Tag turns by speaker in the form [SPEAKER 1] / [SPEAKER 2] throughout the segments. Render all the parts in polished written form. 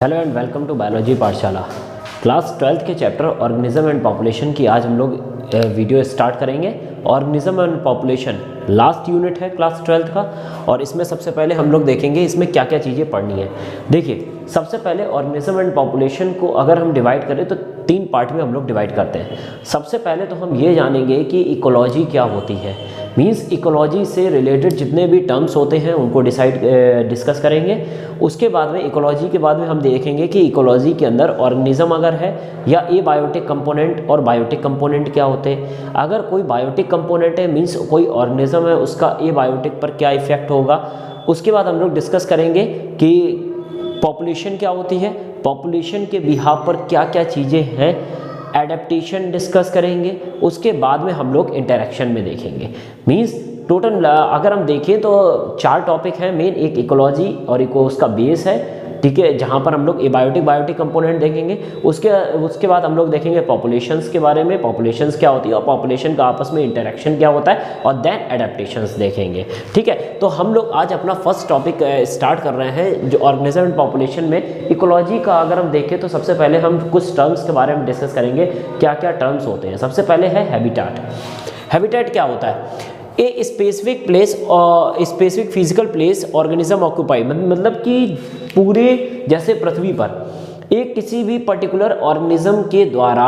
[SPEAKER 1] Hello and welcome to Biology Pathshala. Class 12th के chapter organism and population की आज हम लोग वीडियो स्टार्ट करेंगे। Organism and population last unit है क्लास 12th का, और इसमें सबसे पहले हम लोग देखेंगे इसमें क्या क्या चीज़ें पढ़नी है। देखिए, सबसे पहले ऑर्गेनिज्म एंड पॉपुलेशन को अगर हम डिवाइड करें तो 3 पार्ट में हम लोग डिवाइड करते हैं। सबसे पहले तो हम ये जानेंगे कि इकोलॉजी क्या होती है, मीन्स इकोलॉजी से रिलेटेड जितने भी टर्म्स होते हैं उनको डिस्कस करेंगे। उसके बाद में इकोलॉजी के बाद में हम देखेंगे कि इकोलॉजी के अंदर ऑर्गेनिज्म अगर है या एबायोटिक कंपोनेंट और बायोटिक कंपोनेंट क्या होते हैं। अगर कोई बायोटिक कंपोनेंट है मीन्स कोई ऑर्गेनिज्म है, उसका एबायोटिक पर क्या इफेक्ट होगा। उसके बाद हम लोग डिस्कस करेंगे कि पॉपुलेशन क्या होती है, पॉपुलेशन के बिहाफ पर क्या क्या चीज़ें हैं, एडेप्टेशन डिस्कस करेंगे। उसके बाद में हम लोग इंटरेक्शन में देखेंगे। मीन्स टोटल अगर हम देखें तो 4 टॉपिक हैं मेन। एक इकोलॉजी और एक उसका बेस है, ठीक है, जहाँ पर हम लोग एबायोटिक बायोटिक कंपोनेंट देखेंगे। उसके बाद हम लोग देखेंगे पॉपुलेशंस के बारे में, पॉपुलेशंस क्या होती है और पॉपुलेशन का आपस में इंटरेक्शन क्या होता है, और देन एडेप्टेशंस देखेंगे। ठीक है, तो हम लोग आज अपना फर्स्ट टॉपिक स्टार्ट कर रहे हैं जो ऑर्गेनिज्म एंड पॉपुलेशन में। इकोलॉजी का अगर हम देखें तो सबसे पहले हम कुछ टर्म्स के बारे में डिस्कस करेंगे, क्या क्या टर्म्स होते हैं। सबसे पहले है हैबिटेट। हैबिटेट क्या होता है? ए स्पेसिफिक प्लेस और specific physical place organism occupy, मतलब कि पूरे जैसे पृथ्वी पर एक किसी भी पर्टिकुलर ऑर्गेनिज्म के द्वारा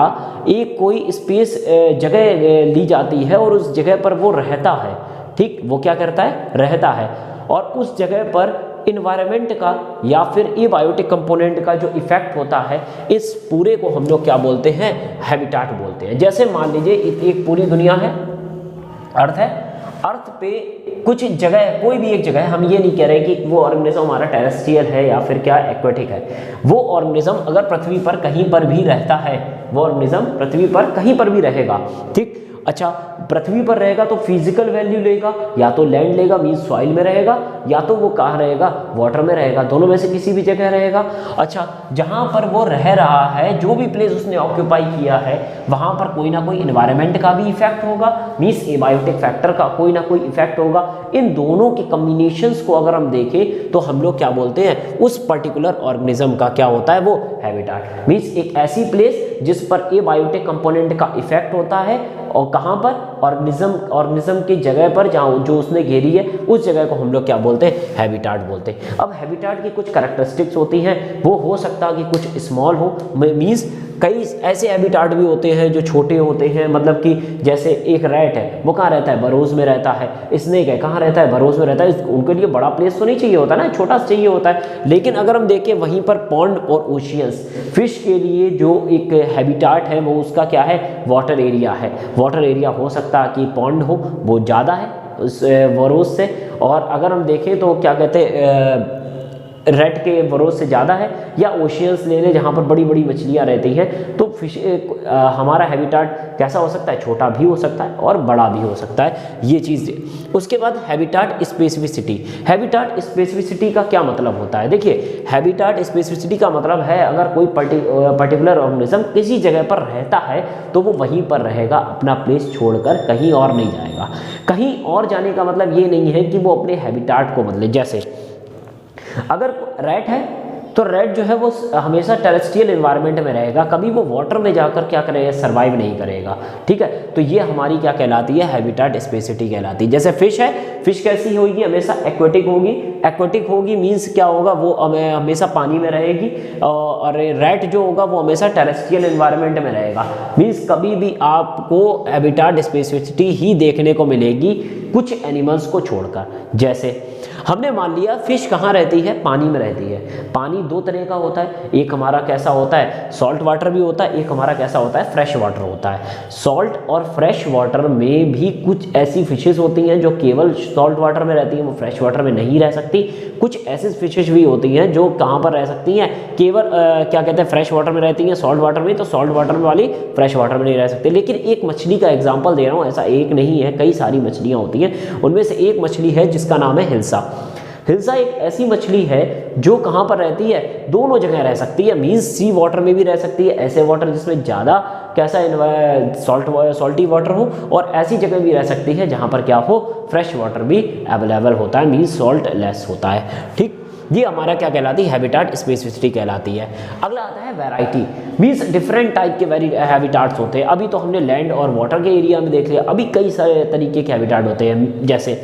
[SPEAKER 1] एक कोई स्पेस जगह ली जाती है और उस जगह पर वो रहता है। ठीक, वो क्या करता है? रहता है। और उस जगह पर इन्वायरमेंट का या फिर एबायोटिक कंपोनेंट का जो इफेक्ट होता है, इस पूरे को हम लोग क्या बोलते हैं? हैबिटेट बोलते हैं। जैसे मान लीजिए एक पूरी दुनिया है, अर्थ है, अर्थ पे कुछ जगह, कोई भी एक जगह है, हम ये नहीं कह रहे कि वो ऑर्गेनिज्म हमारा टेरेस्ट्रियल है या फिर क्या एक्वेटिक है। वो ऑर्गेनिज्म अगर पृथ्वी पर कहीं पर भी रहता है, वो ऑर्गेनिज्म पृथ्वी पर कहीं पर भी रहेगा। ठीक, अच्छा, पृथ्वी पर रहेगा तो फिजिकल वैल्यू लेगा, या तो लैंड लेगा मीन्स सॉइल में रहेगा, या तो वो कहाँ रहेगा? वाटर में रहेगा। दोनों में से किसी भी जगह रहेगा। अच्छा, जहाँ पर वो रह रहा है, जो भी प्लेस उसने ऑक्यूपाई किया है, वहाँ पर कोई ना कोई इन्वायरमेंट का भी इफेक्ट होगा, मीन्स एबायोटिक फैक्टर का कोई ना कोई इफेक्ट होगा। इन दोनों के कॉम्बिनेशंस को अगर हम देखें तो हम लोग क्या बोलते हैं? उस पर्टिकुलर ऑर्गेनिज्म का क्या होता है? वो हैबिटेट। मीन्स एक ऐसी प्लेस जिस पर एबायोटिक कंपोनेंट का इफेक्ट होता है, और कहाँ पर? ऑर्गेनिज्म की जगह पर जहाँ जो उसने घेरी है, उस जगह को हम लोग क्या बोलते हैं? हैबिटेट बोलते हैं। अब हैबिटेट की कुछ कैरेक्टरिस्टिक्स होती हैं, वो हो सकता है कि कुछ स्मॉल हो, मीन्स कई ऐसे हैबिटेट भी होते हैं जो छोटे होते हैं। मतलब कि जैसे एक रैट है, वो कहाँ रहता है? बरोज में रहता है। स्नेक है, कहाँ रहता है? बरोज में रहता है। उनके लिए बड़ा प्लेस तो नहीं चाहिए होता ना, छोटा चाहिए होता है। लेकिन अगर हम देखें वहीं पर पॉन्ड और ओशियंस, फिश के लिए जो एक हैबिटेट है वो उसका क्या है? वाटर एरिया है। वाटर एरिया हो सकता है कि पॉन्ड हो, वो ज़्यादा है उस बरोज से। और अगर हम देखें तो क्या कहते हैं, रेड के बरोज से ज़्यादा है, या ओशियंस ले लें जहाँ पर बड़ी बड़ी मछलियाँ रहती हैं। तो फिश हमारा हैबिटेट कैसा हो सकता है? छोटा भी हो सकता है और बड़ा भी हो सकता है, ये चीज़। उसके बाद हैबिटेट स्पेसिफिसिटी। हैबिटेट स्पेसिफिसिटी का क्या मतलब होता है? देखिए, हैबिटेट स्पेसिफिसिटी का मतलब है अगर कोई पर्टिकुलर ऑर्गेनिज्म किसी जगह पर रहता है तो वो वहीं पर रहेगा, अपना प्लेस छोड़कर कहीं और नहीं जाएगा। कहीं और जाने का मतलब ये नहीं है कि वो अपने हैबिटेट को बदले। जैसे अगर रैट है तो रैट जो है वो हमेशा टेरेस्ट्रियल एनवायरनमेंट में रहेगा, कभी वो वाटर में जाकर क्या करेगा? सर्वाइव नहीं करेगा। ठीक है, तो ये हमारी क्या कहलाती है? हैबिटेट स्पेसिफिसिटी कहलाती है। जैसे फिश है, फिश कैसी होगी? हमेशा एक्वेटिक होगी। एक्वेटिक होगी मीन्स क्या होगा? वो हमेशा पानी में रहेगी। और रैट जो होगा वो हमेशा टेरेस्ट्रियल एनवायरनमेंट में रहेगा। मीन्स कभी भी आपको हैबिटेट स्पेसिफिसिटी ही देखने को मिलेगी कुछ एनिमल्स को छोड़कर। जैसे हमने मान लिया फिश कहाँ रहती है? पानी में रहती है। पानी 2 तरह का होता है, एक हमारा कैसा होता है? सॉल्ट वाटर भी होता है, एक हमारा कैसा होता है? फ्रेश वाटर होता है। सॉल्ट और फ्रेश वाटर में भी कुछ ऐसी फिशेस होती हैं जो केवल सॉल्ट वाटर में रहती हैं, वो फ्रेश वाटर में नहीं रह सकती। कुछ ऐसी फिशेस भी होती हैं जो कहाँ पर रह सकती हैं? केवल क्या कहते हैं? फ्रेश वाटर में रहती हैं, सॉल्ट वाटर में, तो सॉल्ट वाटर में वाली फ्रेश वाटर में नहीं रह सकती। लेकिन एक मछली का एग्जाम्पल दे रहा हूँ, ऐसा एक नहीं है, कई सारी मछलियाँ होती हैं। उनमें से एक मछली है जिसका नाम है हिल्सा। हिल्सा एक ऐसी मछली है जो कहाँ पर रहती है? दोनों जगह रह सकती है। मीन्स सी वाटर में भी रह सकती है, ऐसे वाटर जिसमें ज़्यादा कैसा सॉल्टी वाटर हो, और ऐसी जगह भी रह सकती है जहाँ पर क्या हो? फ्रेश वाटर भी अवेलेबल होता है, मीन्स सॉल्ट लेस होता है। ठीक, ये हमारा क्या कहलाती है, हैबिटाट स्पेसिफिसिटी कहलाती है। अगला आता है वैरायटी, मीन्स डिफरेंट टाइप के हैबिटाट्स होते हैं। अभी तो हमने लैंड और वाटर के एरिया में देख लिया, अभी कई सारे तरीके के हैबिटाट होते हैं। जैसे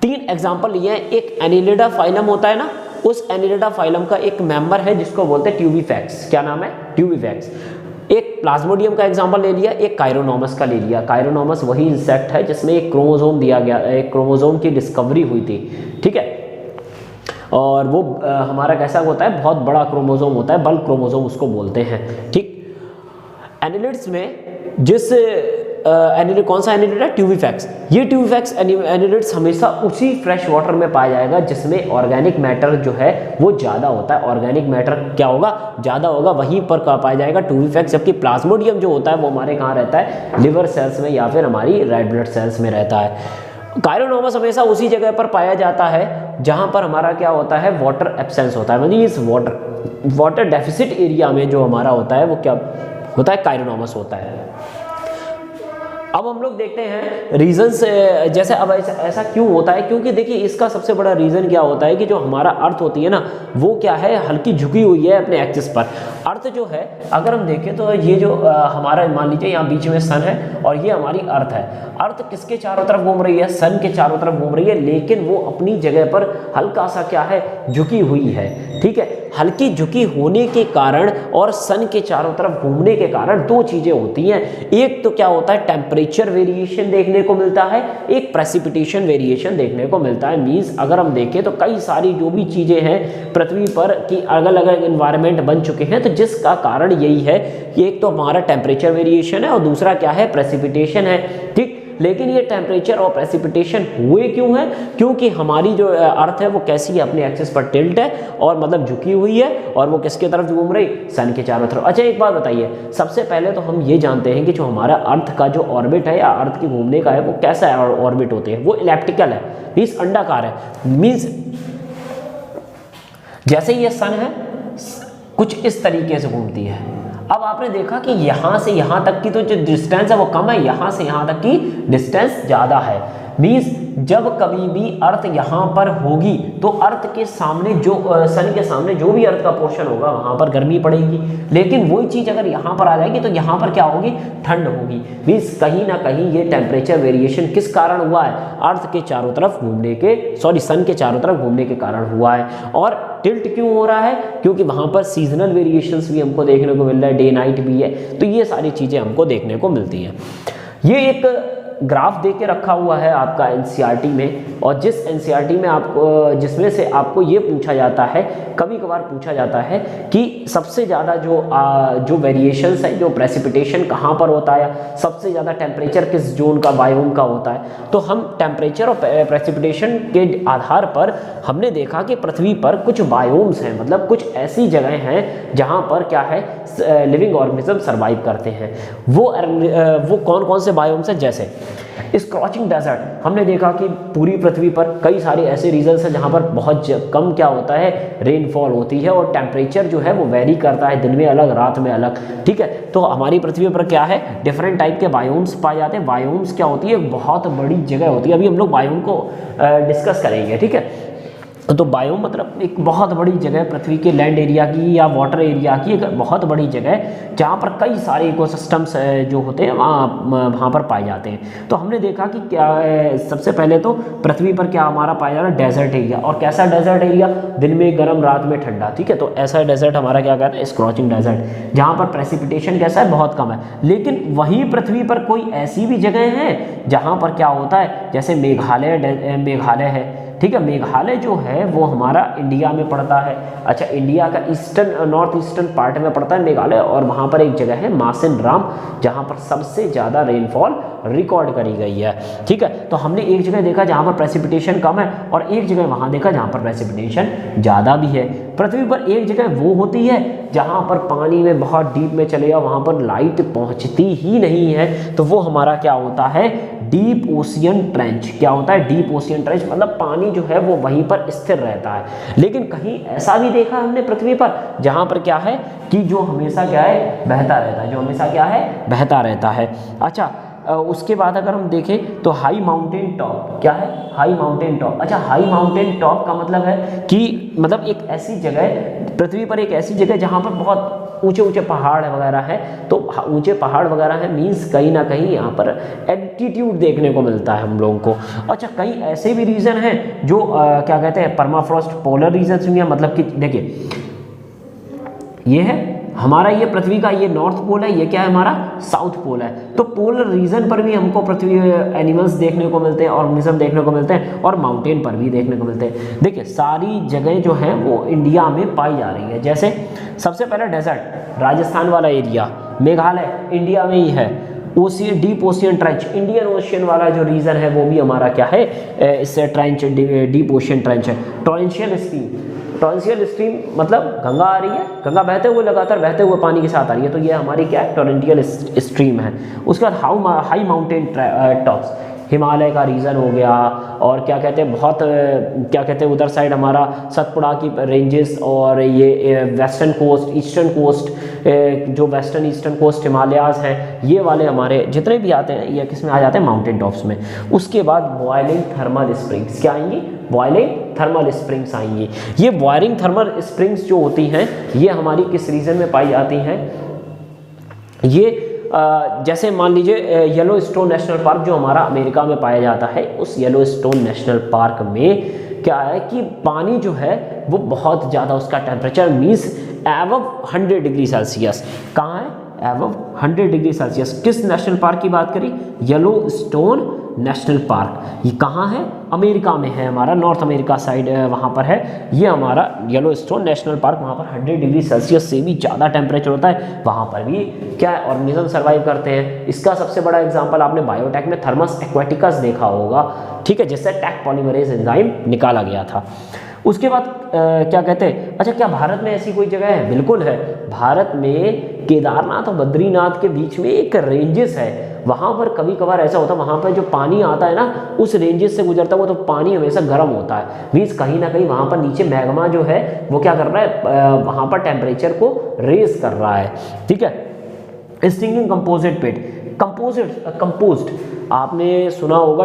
[SPEAKER 1] 3 एग्जाम्पल लिए हैं। एक एनिलिडा फाइलम होता है ना, उस एनिलिडा फाइलम का एक मेंबर है जिसको बोलते हैं ट्यूबिफैक्स। क्या नाम है, ट्यूबिफैक्स। एक प्लाज्मोडियम का एग्जांपल ले लिया, एक कायरोनोमस का ले लिया। कायरोनोमस वही इंसेक्ट है जिसमें एक क्रोमोसोम दिया गया, एक क्रोमोसोम की डिस्कवरी हुई थी, ठीक है। और वो हमारा कैसा होता है, बहुत बड़ा क्रोमोसोम होता है, बल्क क्रोमोसोम उसको बोलते हैं, ठीक। एनिलिड्स में जिस एनिलिड, कौन सा एनिलिड है, ट्यूबिफैक्स। ये ट्यूबिफैक्स एनिलिड्स हमेशा उसी फ्रेश वाटर में पाया जाएगा जिसमें ऑर्गेनिक मैटर जो है वो ज़्यादा होता है। ऑर्गेनिक मैटर क्या होगा, ज़्यादा होगा, वहीं पर पाया जाएगा ट्यूबिफैक्स। जबकि प्लाज्मोडियम जो होता है वो हमारे कहाँ रहता है, लिवर सेल्स में या फिर हमारी रेड ब्लड सेल्स में रहता है। कायरोनोमस हमेशा उसी जगह पर पाया जाता है जहाँ पर हमारा क्या होता है, वाटर एब्सेंस होता है, मतलब इस वाटर डेफिसिट एरिया में जो हमारा होता है वो क्या होता है, कायरोनोमस होता है। अब हम लोग देखते हैं रीजंस, जैसे अब ऐसा क्यों होता है, क्योंकि देखिए इसका सबसे बड़ा रीज़न क्या होता है कि जो हमारा अर्थ होती है ना वो क्या है, हल्की झुकी हुई है अपने एक्सिस पर। अर्थ जो है अगर हम देखें तो ये जो हमारा, मान लीजिए यहाँ बीच में सन है और ये हमारी अर्थ है। अर्थ किसके चारों तरफ घूम रही है, सन के चारों तरफ घूम रही है, लेकिन वो अपनी जगह पर हल्का सा क्या है, झुकी हुई है, ठीक है। हल्की झुकी होने के कारण और सन के चारों तरफ घूमने के कारण 2 चीज़ें होती हैं। एक तो क्या होता है, टेम्परेचर वेरिएशन देखने को मिलता है, एक प्रेसिपिटेशन वेरिएशन देखने को मिलता है। मीन्स अगर हम देखें तो कई सारी जो भी चीज़ें हैं पृथ्वी पर की अलग अलग इन्वायरमेंट बन चुके हैं, तो जिसका कारण यही है कि एक तो हमारा टेम्परेचर वेरिएशन है और दूसरा क्या है, प्रेसिपिटेशन है, ठीक। लेकिन ये टेम्परेचर और प्रेसिपिटेशन हुए क्यों है, क्योंकि हमारी जो अर्थ है वो कैसी है, अपने एक्सिस पर टिल्ट है और मतलब झुकी हुई है और वो किसके तरफ घूम रही, सन के चारों तरफ। अच्छा एक बात बताइए, सबसे पहले तो हम ये जानते हैं कि जो हमारा अर्थ का जो ऑर्बिट है या अर्थ के घूमने का है वो कैसा है, ऑर्बिट होते हैं वो इलिप्टिकल है, मीन्स अंडाकार है। मीन्स जैसे ये सन है कुछ इस तरीके से घूमती है। अब आपने देखा कि यहाँ से यहाँ तक की तो जो डिस्टेंस है वो कम है, यहाँ से यहाँ तक की डिस्टेंस ज़्यादा है। मीन्स जब कभी भी अर्थ यहाँ पर होगी तो अर्थ के सामने जो सन के सामने जो भी अर्थ का पोर्शन होगा वहाँ पर गर्मी पड़ेगी, लेकिन वही चीज़ अगर यहाँ पर आ जाएगी तो यहाँ पर क्या होगी, ठंड होगी। मीन्स कहीं ना कहीं ये टेम्परेचर वेरिएशन किस कारण हुआ है, अर्थ के चारों तरफ घूमने के, सन के चारों तरफ घूमने के कारण हुआ है। और टिल्ट क्यों हो रहा है, क्योंकि वहाँ पर सीजनल वेरिएशंस भी हमको देखने को मिल रहा है, डे नाइट भी है, तो ये सारी चीज़ें हमको देखने को मिलती हैं। ये एक ग्राफ दे के रखा हुआ है आपका एनसीईआरटी में, और जिस एनसीईआरटी में आपको, जिसमें से आपको ये पूछा जाता है, कभी कभार पूछा जाता है कि सबसे ज़्यादा जो वेरिएशंस है, जो प्रेसिपिटेशन कहाँ पर होता है, सबसे ज़्यादा टेम्परेचर किस जोन का, बायोम का होता है। तो हम टेम्परेचर और प्रेसिपिटेशन के आधार पर हमने देखा कि पृथ्वी पर कुछ बायोम्स हैं, मतलब कुछ ऐसी जगह हैं जहाँ पर क्या है, लिविंग ऑर्गेनिज्म सर्वाइव करते हैं। वो कौन कौन से बायोम्स हैं, जैसे स्क्रॉचिंग डेजर्ट। हमने देखा कि पूरी पृथ्वी पर कई सारे ऐसे रीजन्स हैं जहाँ पर बहुत कम क्या होता है, रेनफॉल होती है और टेम्परेचर जो है वो वेरी करता है, दिन में अलग रात में अलग, ठीक है। तो हमारी पृथ्वी पर क्या है, डिफरेंट टाइप के बायोम्स पाए जाते हैं। बायोम्स क्या होती है, बहुत बड़ी जगह होती है, अभी हम लोग बायोम को डिस्कस करेंगे, ठीक है। तो बायोम मतलब एक बहुत बड़ी जगह, पृथ्वी के लैंड एरिया की या वाटर एरिया की एक बहुत बड़ी जगह जहाँ पर कई सारे इकोसिस्टम्स जो होते हैं वहाँ पर पाए जाते हैं। तो हमने देखा कि क्या सबसे पहले तो पृथ्वी पर क्या हमारा पाया जा रहा है, डेजर्ट एरिया। और कैसा डेजर्ट एरिया, दिन में गर्म रात में ठंडा, ठीक है। तो ऐसा डेजर्ट हमारा क्या कहता है, स्क्रॉचिंग डेजर्ट, जहाँ पर प्रेसिपिटेशन कैसा है, बहुत कम है। लेकिन वहीं पृथ्वी पर कोई ऐसी भी जगह है जहाँ पर क्या होता है, जैसे मेघालय है, ठीक है। मेघालय जो है वो हमारा इंडिया में पड़ता है। अच्छा, इंडिया का ईस्टर्न नॉर्थ ईस्टर्न पार्ट में पड़ता है मेघालय, और वहाँ पर एक जगह है मासिन राम जहाँ पर सबसे ज़्यादा रेनफॉल रिकॉर्ड करी गई है, ठीक है। तो हमने एक जगह देखा जहाँ पर प्रेसिपिटेशन कम है और एक जगह वहाँ देखा जहाँ पर प्रेसिपिटेशन ज़्यादा भी है। पृथ्वी पर एक जगह वो होती है जहाँ पर पानी में बहुत डीप में चले जाओ, वहाँ पर लाइट पहुँचती ही नहीं है, तो वो हमारा क्या होता है, डीप ओशियन ट्रेंच। क्या होता है, डीप ओशियन ट्रेंच, मतलब पानी जो है वो वहीं पर स्थिर रहता है। लेकिन कहीं ऐसा भी देखा हमने पृथ्वी पर जहाँ पर क्या है कि जो हमेशा क्या है, बहता रहता है, जो हमेशा क्या है, बहता रहता है। अच्छा, उसके बाद अगर हम देखें तो हाई माउंटेन टॉप, क्या है हाई माउंटेन टॉप। अच्छा, हाई माउंटेन टॉप का मतलब है कि मतलब एक ऐसी जगह, पृथ्वी पर एक ऐसी जगह जहाँ पर बहुत ऊंचे ऊंचे पहाड़ वगैरह है। तो ऊंचे पहाड़ वगैरह है मीन्स कहीं ना कहीं यहाँ पर एल्टीट्यूड देखने को मिलता है हम लोगों को। अच्छा, कई ऐसे भी रीजन हैं जो क्या कहते हैं परमाफ्रॉस्ट पोलर रीजन हुए, मतलब कि देखिए ये है हमारा, ये पृथ्वी का ये नॉर्थ पोल है, ये क्या है हमारा साउथ पोल है। तो पोलर रीजन पर भी हमको पृथ्वी एनिमल्स देखने को मिलते हैं, ऑर्गेनिज्म देखने को मिलते हैं, और माउंटेन पर भी देखने को मिलते हैं। देखिए सारी जगह जो है वो इंडिया में पाई जा रही है। जैसे सबसे पहले डेजर्ट, राजस्थान वाला एरिया, मेघालय इंडिया में ही है। Ocean, deep ocean trench, Indian ocean वाला जो रीजन है वो भी हमारा क्या है, इससे ट्रेंच, डीप ओशियन ट्रेंच है। टॉरेंशियल स्ट्रीम, टॉरेंशियल स्ट्रीम मतलब गंगा आ रही है, गंगा बहते हुए लगातार बहते हुए पानी के साथ आ रही है, तो ये हमारी क्या है टॉरेंशियल स्ट्रीम है। उसके बाद हाई माउंटेन टॉप्स, हिमालय का रीजन हो गया, और क्या कहते हैं बहुत क्या कहते हैं उधर साइड हमारा सतपुड़ा की रेंजेस, और ये वेस्टर्न कोस्ट, ईस्टर्न कोस्ट, जो वेस्टर्न ईस्टर्न कोस्ट हिमालयाज हैं, ये वाले हमारे जितने भी आते हैं ये किस में आ जाते हैं, माउंटेन टॉप्स में। उसके बाद बॉइलिंग थर्मल स्प्रिंग्स, क्या आएंगी, बॉइलिंग थर्मल स्प्रिंग्स आएंगी। ये बॉइलिंग थर्मल स्प्रिंग्स जो होती हैं ये हमारी किस रीजन में पाई जाती हैं, ये जैसे मान लीजिए येलो स्टोन नेशनल पार्क जो हमारा अमेरिका में पाया जाता है, उस येलो स्टोन नेशनल पार्क में क्या है कि पानी जो है वो बहुत ज़्यादा, उसका temperature means above 100 degree Celsius, कहाँ है एबव 100 डिग्री सेल्सियस। किस नेशनल पार्क की बात करी, येलो स्टोन नेशनल पार्क, ये कहाँ है, अमेरिका में है, हमारा नॉर्थ अमेरिका साइड वहाँ पर है ये हमारा येलो स्टोन नेशनल पार्क। वहाँ पर 100 डिग्री सेल्सियस से भी ज़्यादा टेम्परेचर होता है, वहाँ पर भी क्या है ऑर्गेनिज्म सर्वाइव करते हैं। इसका सबसे बड़ा एग्जांपल आपने बायोटेक में थर्मस एक्वाटिकस देखा होगा, ठीक है, जिससे टैक पॉलीमरेज एंजाइम निकाला गया था। उसके बाद क्या कहते हैं, अच्छा क्या भारत में ऐसी कोई जगह है, बिल्कुल है, भारत में केदारनाथ और बद्रीनाथ के बीच में एक रेंजेस है, वहाँ पर कभी कभार ऐसा होता है वहाँ पर जो पानी आता है ना उस रेंजेस से गुजरता हुआ, तो पानी हमेशा गर्म होता है, मीन्स कहीं ना कहीं वहाँ पर नीचे मैग्मा जो है वो क्या कर रहा है, वहाँ पर टेम्परेचर को रेज कर रहा है, ठीक है। स्टिंगिंग कंपोजिट पेट, कंपोस्ट आपने सुना होगा,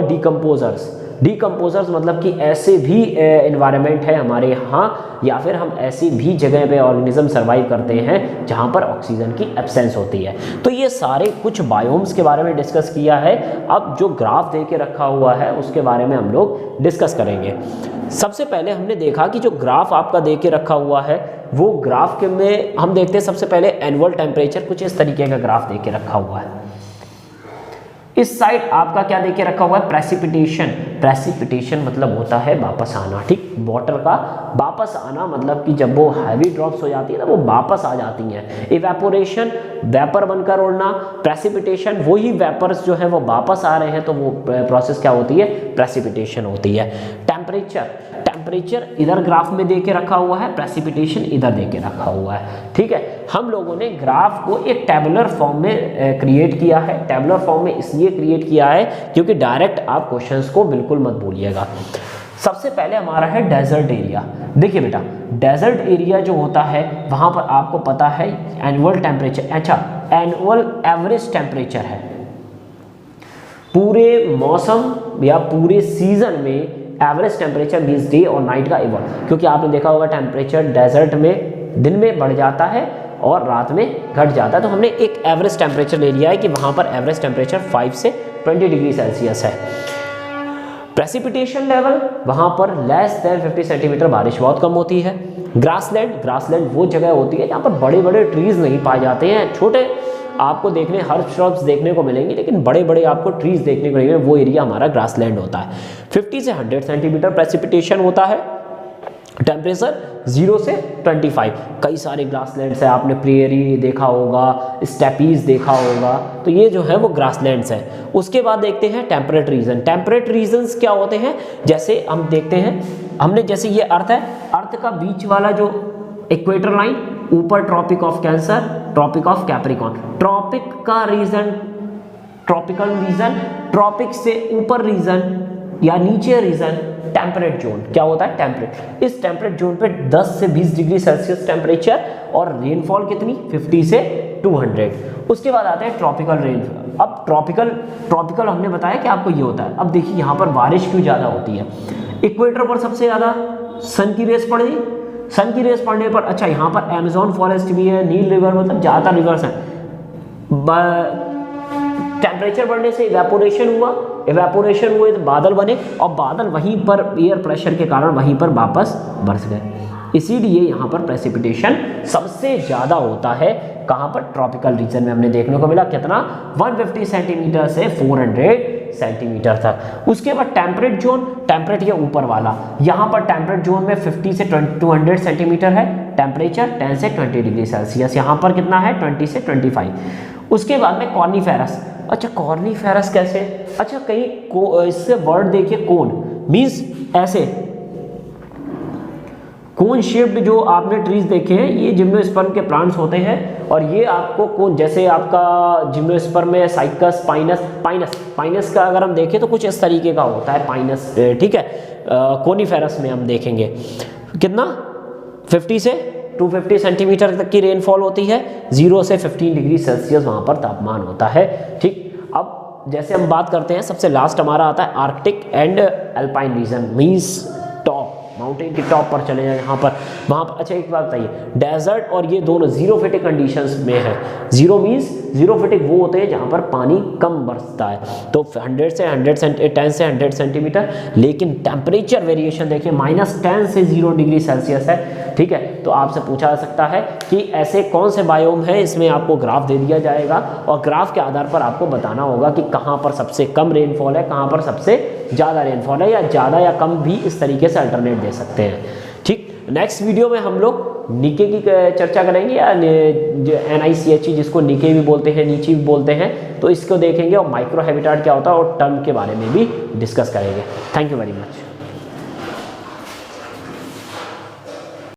[SPEAKER 1] डिकम्पोजर्स मतलब कि ऐसे भी एनवायरनमेंट है हमारे यहाँ, या फिर हम ऐसी भी जगह पे ऑर्गेनिज्म सर्वाइव करते हैं जहाँ पर ऑक्सीजन की एब्सेंस होती है। तो ये सारे कुछ बायोम्स के बारे में डिस्कस किया है। अब जो ग्राफ दे के रखा हुआ है उसके बारे में हम लोग डिस्कस करेंगे। सबसे पहले हमने देखा कि जो ग्राफ आपका दे के रखा हुआ है वो ग्राफ के में हम देखते हैं सबसे पहले एनुअल टेम्परेचर, कुछ इस तरीके का ग्राफ दे के रखा हुआ है। इस साइड आपका क्या देके रखा हुआ है, प्रेसिपिटेशन मतलब होता है वापस आना, ठीक, वाटर का वापस आना, मतलब कि जब वो हैवी ड्रॉप्स हो जाती है ना वो वापस आ जाती हैं। इवेपोरेशन वेपर बनकर उड़ना, प्रेसिपिटेशन वही वेपर्स जो है वो वापस आ रहे हैं तो वो प्रोसेस क्या होती है, प्रेसिपिटेशन होती है। टेम्परेचर इधर ग्राफ में दे के रखा हुआ है, प्रेसिपिटेशन इधर दे के रखा हुआ है, ठीक है। हम लोगों ने ग्राफ को एक टेबुलर फॉर्म में क्रिएट किया है। टेबुलर फॉर्म में इसलिए क्रिएट किया है क्योंकि डायरेक्ट आप क्वेश्चंस को बिल्कुल मत भूलिएगा। सबसे पहले हमारा है डेजर्ट एरिया। देखिए बेटा, डेजर्ट एरिया जो होता है वहाँ पर आपको पता है एनुअल टेम्परेचर, अच्छा एनुअल एवरेज टेम्परेचर है पूरे मौसम या पूरे सीजन में। एवरेज टेम्परेचर मीन्स डे और नाइट का इवॉल्व, क्योंकि आपने देखा होगा टेम्परेचर डेजर्ट में दिन में बढ़ जाता है और रात में घट जाता है, तो हमने एक एवरेज टेम्परेचर ले लिया है कि वहाँ पर एवरेज टेम्परेचर 5 से 20 डिग्री सेल्सियस है। प्रेसिपिटेशन लेवल वहाँ पर लेस देन 50 सेंटीमीटर, बारिश बहुत कम होती है। ग्रासलैंड वो जगह होती है जहाँ पर बड़े बड़े ट्रीज नहीं पाए जाते हैं, छोटे आपको देखने हर्ब श्रब्स देखने को मिलेंगे लेकिन बड़े बड़े आपको ट्रीज देखने को मिलेंगे, वो एरिया हमारा ग्रासलैंड होता है। 50 से 100 सेंटीमीटर प्रेसिपिटेशन होता है। टेम्परेचर 0 से 25, कई सारे ग्रासलैंड्स है, आपने प्रेयरी देखा होगा, स्टेपीज देखा होगा, तो ये जो है वो ग्रासलैंड्स है। उसके बाद देखते हैं टेम्परेट रीजन। टेम्परेट रीजन्स क्या होते हैं, जैसे हम देखते हैं, हमने जैसे ये अर्थ है, अर्थ का बीच वाला जो इक्वेटर लाइन, ऊपर Tropic of Cancer, Tropic of Capricorn, tropic का रीजन ट्रॉपिकल रीजन, ट्रॉपिक से ऊपर रीजन या नीचे रीजन टेम्परेट जोन। क्या होता है, टेम्परेट। इस टेम्परेट जोन पे 10 से 20 डिग्री सेल्सियस टेम्परेचर और रेनफॉल कितनी 50 से 200। उसके बाद आते हैं ट्रॉपिकल रेन, अब ट्रॉपिकल हमने बताया कि आपको ये होता है। अब देखिए यहाँ पर बारिश क्यों ज़्यादा होती है, इक्वेटर पर सबसे ज़्यादा सन की रेस पड़ गई, सन की रेस पड़ने पर अच्छा यहाँ पर अमेज़न फॉरेस्ट भी है, नील रिवर, मतलब ज़्यादातर रिवर्स हैं। टेम्परेचर बढ़ने से इवेपोरेशन हुए तो बादल बने और बादल वहीं पर एयर प्रेशर के कारण वहीं पर वापस बरस गए। इसीलिए यहाँ पर प्रेसिपिटेशन सबसे ज़्यादा होता है कहाँ पर, ट्रॉपिकल रीजन में। हमने देखने को मिला कितना, 150 सेंटीमीटर से 400 सेंटीमीटर तक। उसके बाद टेम्परेट जोन, टेम्परेट के ऊपर वाला, यहाँ पर टेम्परेट जोन में 50 से 200 सेंटीमीटर है टेम्परेचर, 10 से 20 डिग्री सेल्सियस। यहाँ पर कितना है, 20 से 25। उसके बाद में कॉर्निफेरस। अच्छा कॉर्निफेरस कैसे, अच्छा कहीं इससे वर्ड देखिए, कोन मीन्स ऐसे कोन शेप्ड जो आपने ट्रीज देखे हैं, ये जिम्नोस्पर्म के प्लांट्स होते हैं। और ये आपको कोन, जैसे आपका जिम्नोस्पर्म में साइकस, पाइनस का अगर हम देखें तो कुछ इस तरीके का होता है पाइनस, ठीक है। कोनिफेरस में हम देखेंगे कितना, 50 से 250 सेंटीमीटर तक की रेनफॉल होती है, 0 से 15 डिग्री सेल्सियस वहाँ पर तापमान होता है, ठीक। अब जैसे हम बात करते हैं, सबसे लास्ट हमारा आता है Arctic and alpine region, means top, mountain के टॉप पर चले जाए यहाँ पर, वहाँ पर। अच्छा एक बात बताइए, डेजर्ट और ये दोनों जीरोफिटिक कंडीशंस में है। जीरो मीन्स, जीरोफिटिक वो होते हैं जहाँ पर पानी कम बरसता है, तो 10 से 100 सेंटीमीटर। लेकिन टेम्परेचर वेरिएशन देखिए, -10 से 0 डिग्री सेल्सियस है, ठीक है। तो आपसे पूछा जा सकता है कि ऐसे कौन से बायोम है, इसमें आपको ग्राफ दे दिया जाएगा और ग्राफ के आधार पर आपको बताना होगा कि कहाँ पर सबसे कम रेनफॉल है, कहाँ पर सबसे ज़्यादा रेनफॉल है, या ज़्यादा या कम भी इस तरीके से अल्टरनेट दे सकते हैं, ठीक। नेक्स्ट वीडियो में हम लोग निके की चर्चा करेंगे, या NICHE जिसको निके भी बोलते हैं, नीची भी बोलते हैं, तो इसको देखेंगे। और माइक्रो हैबिटाट क्या होता है और टर्म के बारे में भी डिस्कस करेंगे। Thank you very much.